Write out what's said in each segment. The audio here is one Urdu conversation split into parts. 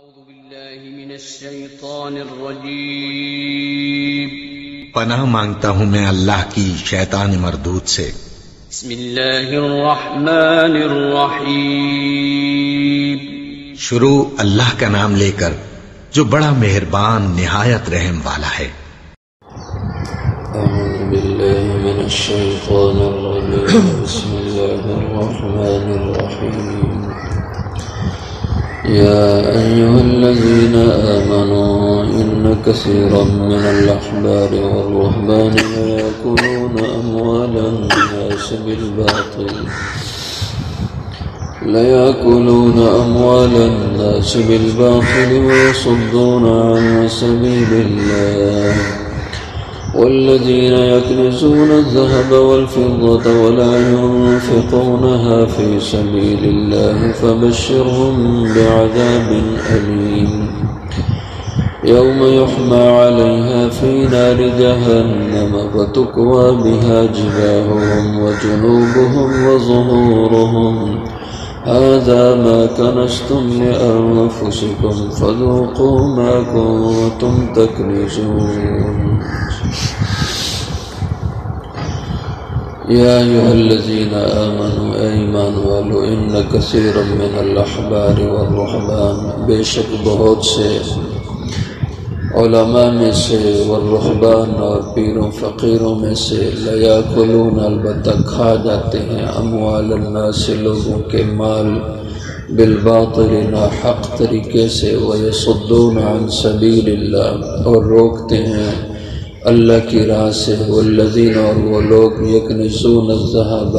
أعوذ بالله من الشيطان الرجيم پناہ مانگتا ہوں میں اللہ کی شیطان مردود سے۔ بسم الله الرحمن الرحيم شروع اللہ کا نام لے کر جو بڑا مہربان نہایت رحم والا ہے۔ أعوذ بالله من الشيطان الرجيم بسم الله الرحمن الرحيم يا أيها الذين آمنوا إن كثيرا من الأحبار والرهبان ليأكلون أموال الناس بالباطل ويصدون عن سبيل الله والذين يكنزون الذهب والفضة ولا ينفقونها في سبيل الله فبشرهم بعذاب أليم يوم يحمى عليها في نار جهنم فتكوى بها جباههم وجنوبهم وظهورهم هذا ما كنزتم لأنفسكم فذوقوا ما كنتم تكنزون يا أيها الذين آمنوا أيمان والو إن كثيرا من الأحبار والرهبان بے شک بہت سے علماء میں سے والرہبان اور پیروں فقیروں میں سے لیاکلون البتہ کھا جاتے ہیں اموال الناس لوگوں کے مال بالباطل ناحق طریقے سے ویصدون عن سبیل اللہ اور روکتے ہیں اللہ کی راہ سے والذین اور وہ لوگ یکنزون الذهب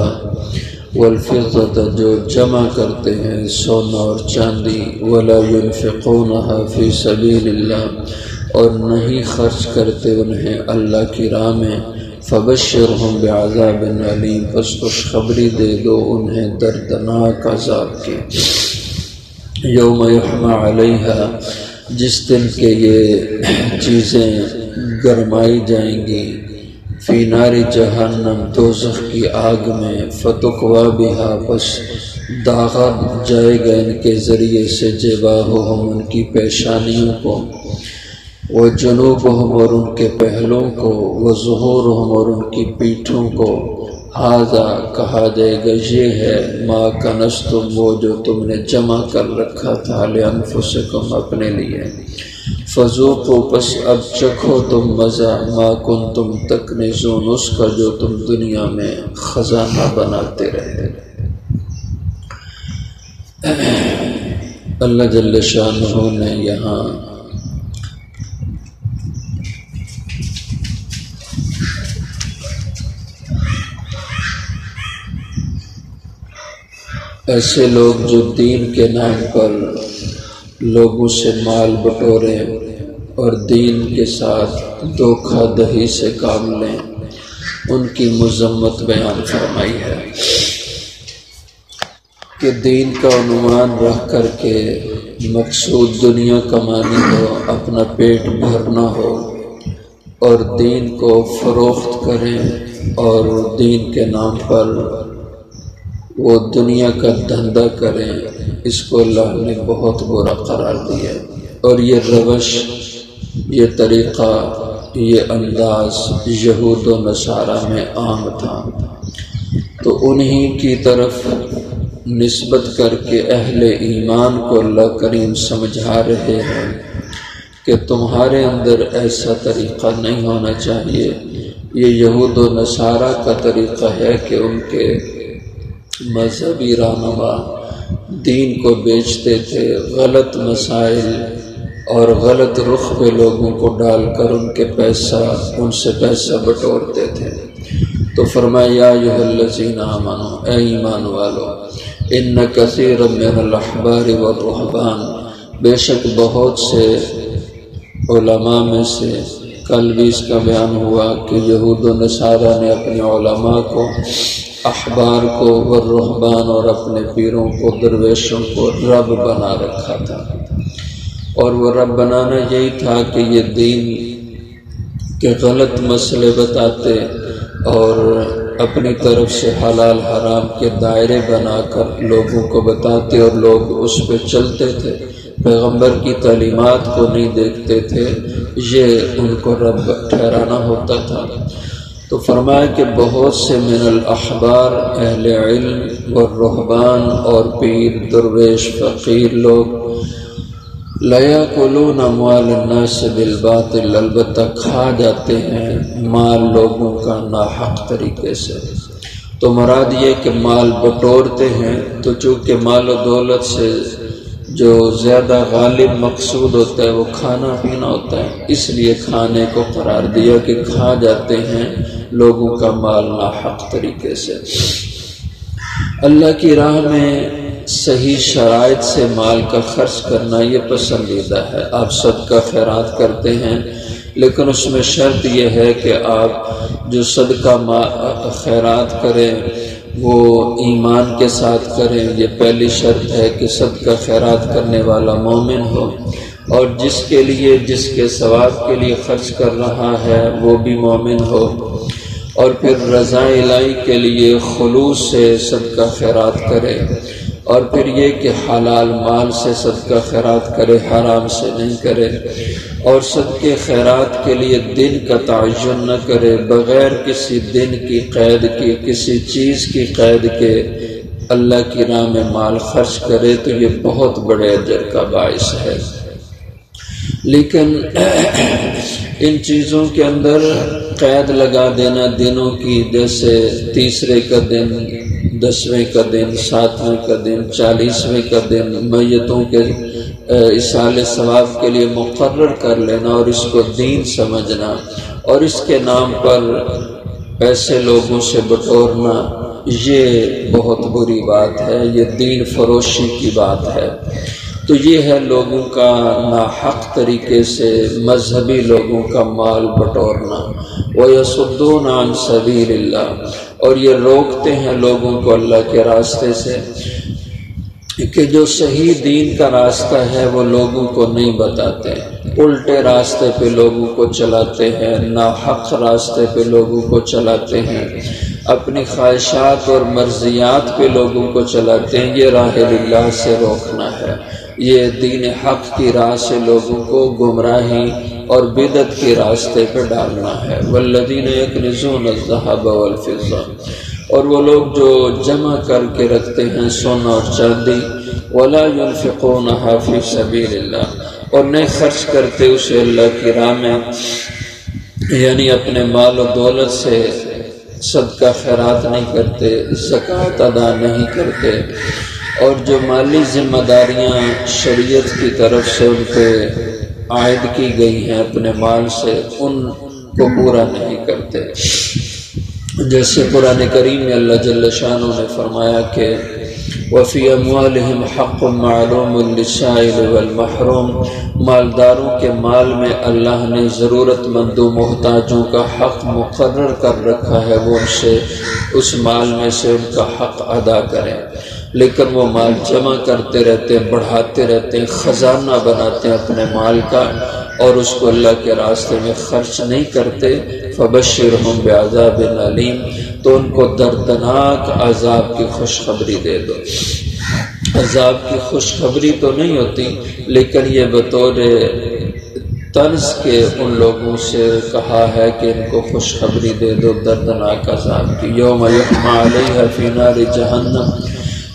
والفضة جو جمع کرتے ہیں سونا اور چاندی ولا ينفقونها فی سبیل اللہ اور نہیں خرچ کرتے انہیں اللہ کی راہ میں فبشرہم بعذاب علیم پس خوشخبری دے دو انہیں دردناک عذاب کی یوم یحمى علیہا جس دن کے یہ چیزیں گرمائی جائیں گی فی نار جہنم دوزخ کی آگ میں فتکوا بہا پس داغا جائے گا ان کے ذریعے سے جباہہم ان کی پیشانیوں کو وجنوبہم اور ان کے پہلوں کو وظہورہم اور ان کی پیٹھوں کو ھذا کہا جائے گا یہ ہے ما کنزتم وہ جو تم نے جمع کر رکھا تھا لانفسکم اپنے لیے فذوقوا پس اب چکھو تم مزہ ما کنتم تکنزون اس کا جو تم دنیا میں خزانہ بناتے رہے۔ اللہ جل شانہ نے یہاں ایسے لوگ جو دین کے نام پر لوگوں سے مال بٹورے اور دین کے ساتھ دھوکہ دہی سے کام لیں ان کی مذمت بیان فرمائی ہے کہ دین کا عنوان رکھ کر کے مقصود دنیا کمانی ہو اپنا پیٹ بھرنا ہو اور دین کو فروخت کریں اور دین کے نام پر وہ دنیا کا دھندہ کریں اس کو اللہ نے بہت برا قرار دیا اور یہ روش یہ طریقہ یہ انداز یہود و نصارہ میں عام تھا تو انہی کی طرف نسبت کر کے اہل ایمان کو اللہ کریم سمجھا رہے ہیں کہ تمہارے اندر ایسا طریقہ نہیں ہونا چاہیے۔ یہ یہود و نصارہ کا طریقہ ہے کہ ان کے مذہبی رہنما دین کو بیچتے تھے غلط مسائل اور غلط رخ پہ لوگوں کو ڈال کر ان سے پیسہ بٹورتے تھے۔ تو فرمایا یا ایھا الذین آمنوا اے ایمان والو ان کثیرا من الاحبار والرہبان بے شک بہت سے علماء میں سے کل بھی اس کا بیان ہوا کہ یہود و نصارہ نے اپنے علماء کو احبار کو والرہبان اور اپنے پیروں کو درویشوں کو رب بنا رکھا تھا اور وہ رب بنانا یہی تھا کہ یہ دین کے غلط مسئلے بتاتے اور اپنی طرف سے حلال حرام کے دائرے بنا کر لوگوں کو بتاتے اور لوگ اس پہ چلتے تھے پیغمبر کی تعلیمات کو نہیں دیکھتے تھے، یہ ان کو رب ٹھہرانا ہوتا تھا۔ تو فرمایا کہ بہت سے من الاحبار اہل علم والرہبان اور پیر درویش فقیر لوگ لیاکلون اموال الناس بالباطل، البتہ کھا جاتے ہیں مال لوگوں کا ناحق طریقے سے۔ تو مراد یہ کہ مال بٹورتے ہیں، تو چونکہ مال و دولت سے جو زیادہ غالب مقصود ہوتا ہے وہ کھانا پینا ہوتا ہے، اس لیے کھانے کو قرار دیا کہ کھا جاتے ہیں لوگوں کا مال ناحق طریقے سے۔ اللہ کی راہ میں صحیح شرائط سے مال کا خرچ کرنا یہ پسندیدہ ہے۔ آپ صدقہ خیرات کرتے ہیں، لیکن اس میں شرط یہ ہے کہ آپ جو صدقہ خیرات کریں وہ ایمان کے ساتھ کریں۔ یہ پہلی شرط ہے کہ صدقہ خیرات کرنے والا مومن ہو، اور جس کے ثواب کے لیے خرچ کر رہا ہے وہ بھی مومن ہو، اور پھر رضا الہی کے لیے خلوص سے صدقہ خیرات کرے، اور پھر یہ کہ حلال مال سے صدقہ خیرات کرے، حرام سے نہیں کرے، اور صدقے خیرات کے لیے دن کا تعین نہ کرے، بغیر کسی دن کی قید کی، کسی چیز کی قید کے اللہ کی راہ میں مال خرچ کرے، تو یہ بہت بڑے اجر کا باعث ہے۔ لیکن ان چیزوں کے اندر قید لگا دینا دنوں کی، جیسے 30 کا دن، 10 کا دن، 7 کا دن، 40 کا دن میتوں کے ایصال ثواب کے لیے مقرر کر لینا اور اس کو دین سمجھنا، اور اس کے نام پر پیسے لوگوں سے بٹورنا، یہ بہت بری بات ہے، یہ دین فروشی کی بات ہے۔ تو یہ ہے لوگوں کا ناحق طریقے سے مذہبی لوگوں کا مال بٹورنا۔ وَيَصُدُّونَ عَن سَبِيلِ اللَّهِ، اور یہ روکتے ہیں لوگوں کو اللہ کے راستے سے، کہ جو صحیح دین کا راستہ ہے وہ لوگوں کو نہیں بتاتے، الٹے راستے پہ لوگوں کو چلاتے ہیں، ناحق راستے پہ لوگوں کو چلاتے ہیں، اپنی خواہشات اور مرضیات پہ لوگوں کو چلاتے ہیں۔ یہ راہ اللہ سے روکنا ہے، یہ دین حق کی راہ سے لوگوں کو گمراہی اور بدعت کے راستے پہ ڈالنا ہے۔ والذین یکنزون الذھب والفضہ، اور وہ لوگ جو جمع کر کے رکھتے ہیں سونا اور چاندی، ولا ينفقونها فی سبیل اللہ، اور نہیں خرچ کرتے اسے اللہ کی راہ میں، یعنی اپنے مال و دولت سے صدقہ خیرات نہیں کرتے، زکوٰۃ ادا نہیں کرتے، اور جو مالی ذمہ داریاں شریعت کی طرف سے ان پہ عائد کی گئی ہیں اپنے مال سے، ان کو پورا نہیں کرتے۔ جیسے قرآن کریم میں اللہ جل شانہ نے فرمایا کہ وَفِي أَمْوَالِهِمْ حَقٌّ مَّعْلُومٌ لِلسَّائِلِ وَالْمَحْرُومِ، مالداروں کے مال میں اللہ نے ضرورت مندوں محتاجوں کا حق مقرر کر رکھا ہے، وہ ان سے اس مال میں سے ان کا حق ادا کریں، لیکن وہ مال جمع کرتے رہتے ہیں، بڑھاتے رہتے ہیں، خزانہ بناتے ہیں اپنے مال کا، اور اس کو اللہ کے راستے میں خرچ نہیں کرتے۔ فبشرہم بعذاب علیم، تو ان کو دردناک عذاب کی خوشخبری دے دو۔ عذاب کی خوشخبری تو نہیں ہوتی، لیکن یہ بطور طنز کے ان لوگوں سے کہا ہے کہ ان کو خوشخبری دے دو دردناک عذاب کی۔ یوم یحمى علیہا فی نار جہنم،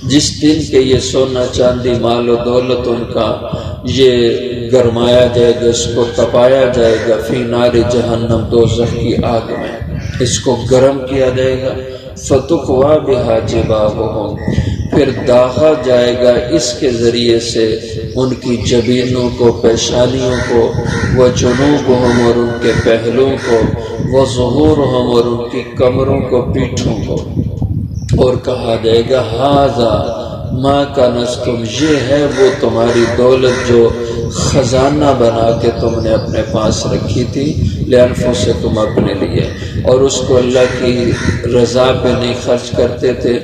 جس دن کے یہ سونا چاندی مال و دولت ان کا یہ گرمایا جائے گا، اس کو تپایا جائے گا، فی نار جہنم، دوزخ کی آگ میں اس کو گرم کیا جائے گا، فتقوی بہا جباہہم، پھر داغا جائے گا اس کے ذریعے سے ان کی جبینوں کو، پیشانیوں کو، وجنوبہم، اور ان کے پہلوں کو، وظہورہم، اور ان کی کمروں کو، پیٹھوں کو، اور کہا جائے گا ھذا ما کنزتم، یہ ہے وہ تمہاری دولت جو خزانہ بنا کے تم نے اپنے پاس رکھی تھی، لانفسکم، اپنے لیے، اور اس کو اللہ کی رضا پہ نہیں خرچ کرتے تھے،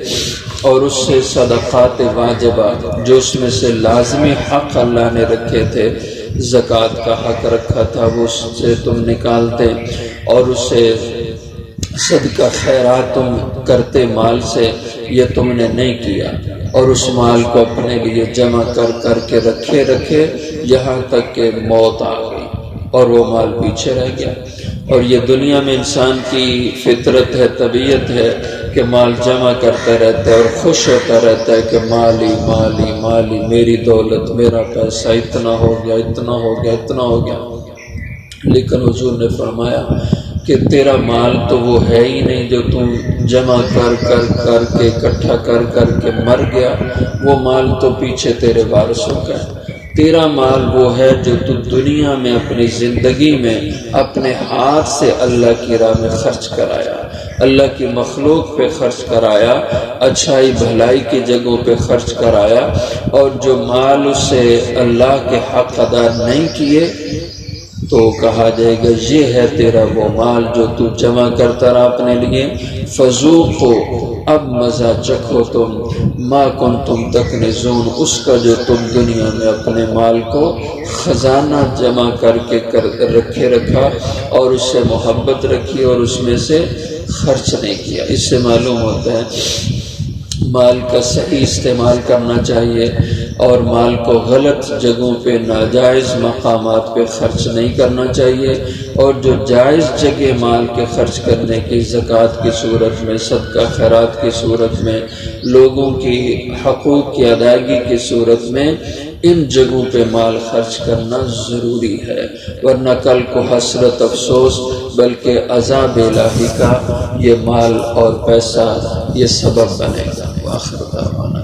اور اس سے صدقات واجبہ جو اس میں سے لازمی حق اللہ نے رکھے تھے، زکوٰۃ کا حق رکھا تھا، وہ اس سے تم نکالتے، اور اسے صدقہ خیرات تم کرتے مال سے، یہ تم نے نہیں کیا، اور اس مال کو اپنے لیے جمع کر کے رکھے یہاں تک کہ موت آ گئی اور وہ مال پیچھے رہ گیا۔ اور یہ دنیا میں انسان کی فطرت ہے، طبیعت ہے کہ مال جمع کرتا رہتا ہے اور خوش ہوتا رہتا ہے کہ مالی مالی مالی، میری دولت، میرا پیسہ اتنا ہو گیا، اتنا ہو گیا، اتنا ہو گیا۔ لیکن حضور نے فرمایا کہ تیرا مال تو وہ ہے ہی نہیں جو تم جمع کر کے اکٹھا کر کے مر گیا، وہ مال تو پیچھے تیرے وارثوں کا ہے۔ تیرا مال وہ ہے جو تو دنیا میں اپنی زندگی میں اپنے ہاتھ سے اللہ کی راہ میں خرچ کرایا، اللہ کی مخلوق پہ خرچ کرایا، اچھائی بھلائی کی جگہوں پہ خرچ کرایا، اور جو مال اس سے اللہ کے حق ادا نہیں کیے تو کہا جائے گا یہ ہے تیرا وہ مال جو تو جمع کرتا رہا اپنے لیے۔ فذوقو، اب مزہ چکھو تم، ما کنتم تکنزون، اس کا جو تم دنیا میں اپنے مال کو خزانہ جمع کر کے رکھا اور اس سے محبت رکھی اور اس میں سے خرچ نہیں کیا۔ اس سے معلوم ہوتا ہے مال کا صحیح استعمال کرنا چاہیے اور مال کو غلط جگہوں پہ، ناجائز مقامات پہ خرچ نہیں کرنا چاہیے، اور جو جائز جگہ مال کے خرچ کرنے کی، زکوٰۃ کی صورت میں، صدقہ خیرات کی صورت میں، لوگوں کی حقوق کی ادائیگی کی صورت میں، ان جگہوں پہ مال خرچ کرنا ضروری ہے، ورنہ کل کو حسرت، افسوس، بلکہ عذاب الہی کا یہ مال اور پیسہ یہ سبب بنے گا۔ وآخر دعوانا